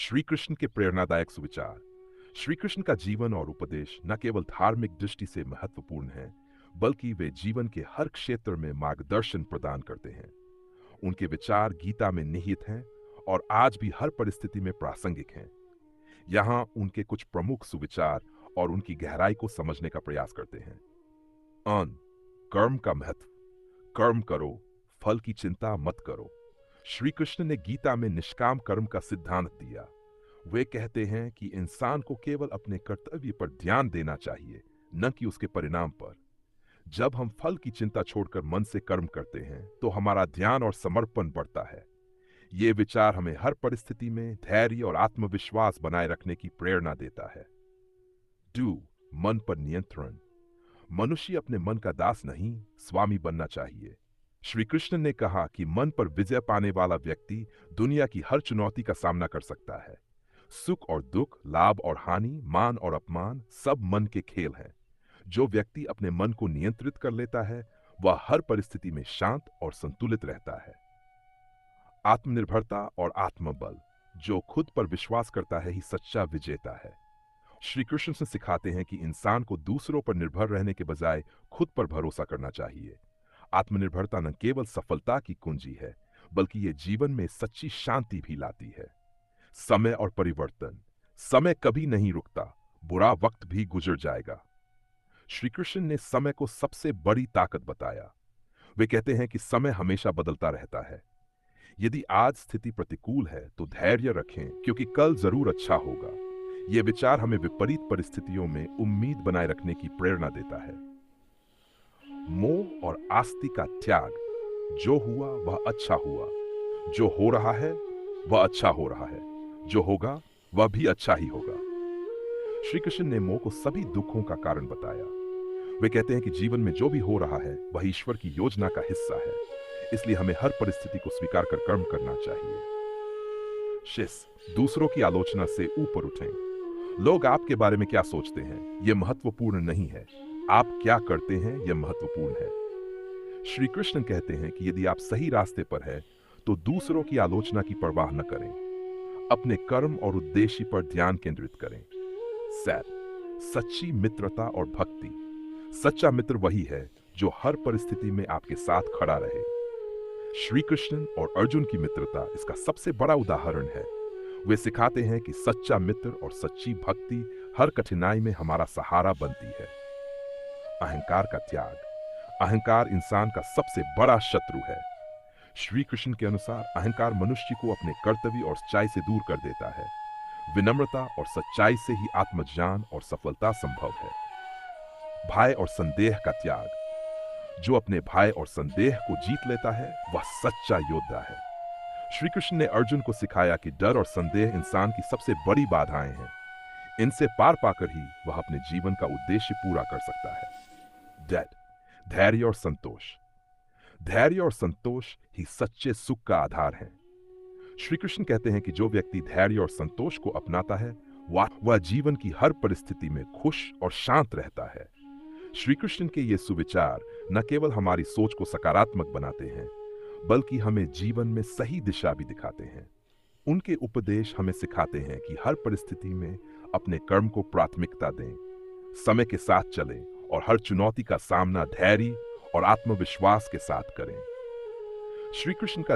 श्री कृष्ण के प्रेरणादायक सुविचार। श्री कृष्ण का जीवन और उपदेश न केवल धार्मिक दृष्टि से महत्वपूर्ण है, बल्कि वे जीवन के हर क्षेत्र में मार्गदर्शन प्रदान करते हैं। उनके विचार गीता में निहित हैं और आज भी हर परिस्थिति में प्रासंगिक हैं। यहाँ उनके कुछ प्रमुख सुविचार और उनकी गहराई को समझने का प्रयास करते हैं। अन कर्म का महत्व। कर्म करो, फल की चिंता मत करो। श्री कृष्ण ने गीता में निष्काम कर्म का सिद्धांत दिया। वे कहते हैं कि इंसान को केवल अपने कर्तव्य पर ध्यान देना चाहिए, न कि उसके परिणाम पर। जब हम फल की चिंता छोड़कर मन से कर्म करते हैं, तो हमारा ध्यान और समर्पण बढ़ता है। ये विचार हमें हर परिस्थिति में धैर्य और आत्मविश्वास बनाए रखने की प्रेरणा देता है। डू मन पर नियंत्रण। मनुष्य अपने मन का दास नहीं, स्वामी बनना चाहिए। श्री कृष्ण ने कहा कि मन पर विजय पाने वाला व्यक्ति दुनिया की हर चुनौती का सामना कर सकता है। सुख और दुख, लाभ और हानि, मान और अपमान, सब मन के खेल हैं। जो व्यक्ति अपने मन को नियंत्रित कर लेता है, वह हर परिस्थिति में शांत और संतुलित रहता है। आत्मनिर्भरता और आत्मबल। जो खुद पर विश्वास करता है ही सच्चा विजेता है। श्री कृष्ण से सिखाते हैं कि इंसान को दूसरों पर निर्भर रहने के बजाय खुद पर भरोसा करना चाहिए। आत्मनिर्भरता न केवल सफलता की कुंजी है, बल्कि ये जीवन में सच्ची शांति भी लाती है। समय और परिवर्तन। समय कभी नहीं रुकता, बुरा वक्त भी गुजर जाएगा। श्री कृष्ण ने समय को सबसे बड़ी ताकत बताया। वे कहते हैं कि समय हमेशा बदलता रहता है। यदि आज स्थिति प्रतिकूल है, तो धैर्य रखें, क्योंकि कल जरूर अच्छा होगा। ये विचार हमें विपरीत परिस्थितियों में उम्मीद बनाए रखने की प्रेरणा देता है। मोह और आस्ति का त्याग। जो हुआ वह अच्छा हुआ, जो हो रहा है वह अच्छा हो रहा है, जो होगा वह भी अच्छा ही होगा। श्री कृष्ण ने मोह को सभी दुखों का कारण बताया। वे कहते हैं कि जीवन में जो भी हो रहा है वह ईश्वर की योजना का हिस्सा है, इसलिए हमें हर परिस्थिति को स्वीकार कर कर्म करना चाहिए। शिस दूसरों की आलोचना से ऊपर उठें। लोग आपके बारे में क्या सोचते हैं, यह महत्वपूर्ण नहीं है। आप क्या करते हैं, यह महत्वपूर्ण है। श्री कृष्ण कहते हैं कि यदि आप सही रास्ते पर हैं, तो दूसरों की आलोचना की परवाह न करें। अपने कर्म और उद्देश्य पर ध्यान केंद्रित करें। सच्ची मित्रता और भक्ति। सच्चा मित्र वही है जो हर परिस्थिति में आपके साथ खड़ा रहे। श्री कृष्ण और अर्जुन की मित्रता इसका सबसे बड़ा उदाहरण है। वे सिखाते हैं कि सच्चा मित्र और सच्ची भक्ति हर कठिनाई में हमारा सहारा बनती है। अहंकार का त्याग। अहंकार इंसान का सबसे बड़ा शत्रु है। श्री कृष्ण के अनुसार अहंकार मनुष्य को अपने कर्तव्य और सच्चाई से दूर कर देता है। विनम्रता और सच्चाई से ही आत्मज्ञान और सफलता संभव है। भय और संदेह का त्याग। जो अपने भय और संदेह को जीत लेता है, वह सच्चा योद्धा है। श्री कृष्ण ने अर्जुन को सिखाया कि डर और संदेह इंसान की सबसे बड़ी बाधाएं हैं। इनसे पार पाकर ही वह अपने जीवन का उद्देश्य पूरा कर सकता है। धैर्य और संतोष। धैर्य और संतोष ही सच्चे सुख का आधार है। श्री कृष्ण कहते हैं कि जो व्यक्ति धैर्य और संतोष को अपनाता है, वह जीवन की हर परिस्थिति में खुश और शांत रहता है। श्री कृष्ण के ये सुविचार न केवल हमारी सोच को सकारात्मक बनाते हैं, बल्कि हमें जीवन में सही दिशा भी दिखाते हैं। उनके उपदेश हमें सिखाते हैं कि हर परिस्थिति में अपने कर्म को प्राथमिकता दें, समय के साथ चलें और हर चुनौती का सामना धैर्य और आत्मविश्वास के साथ करें। श्री कृष्ण का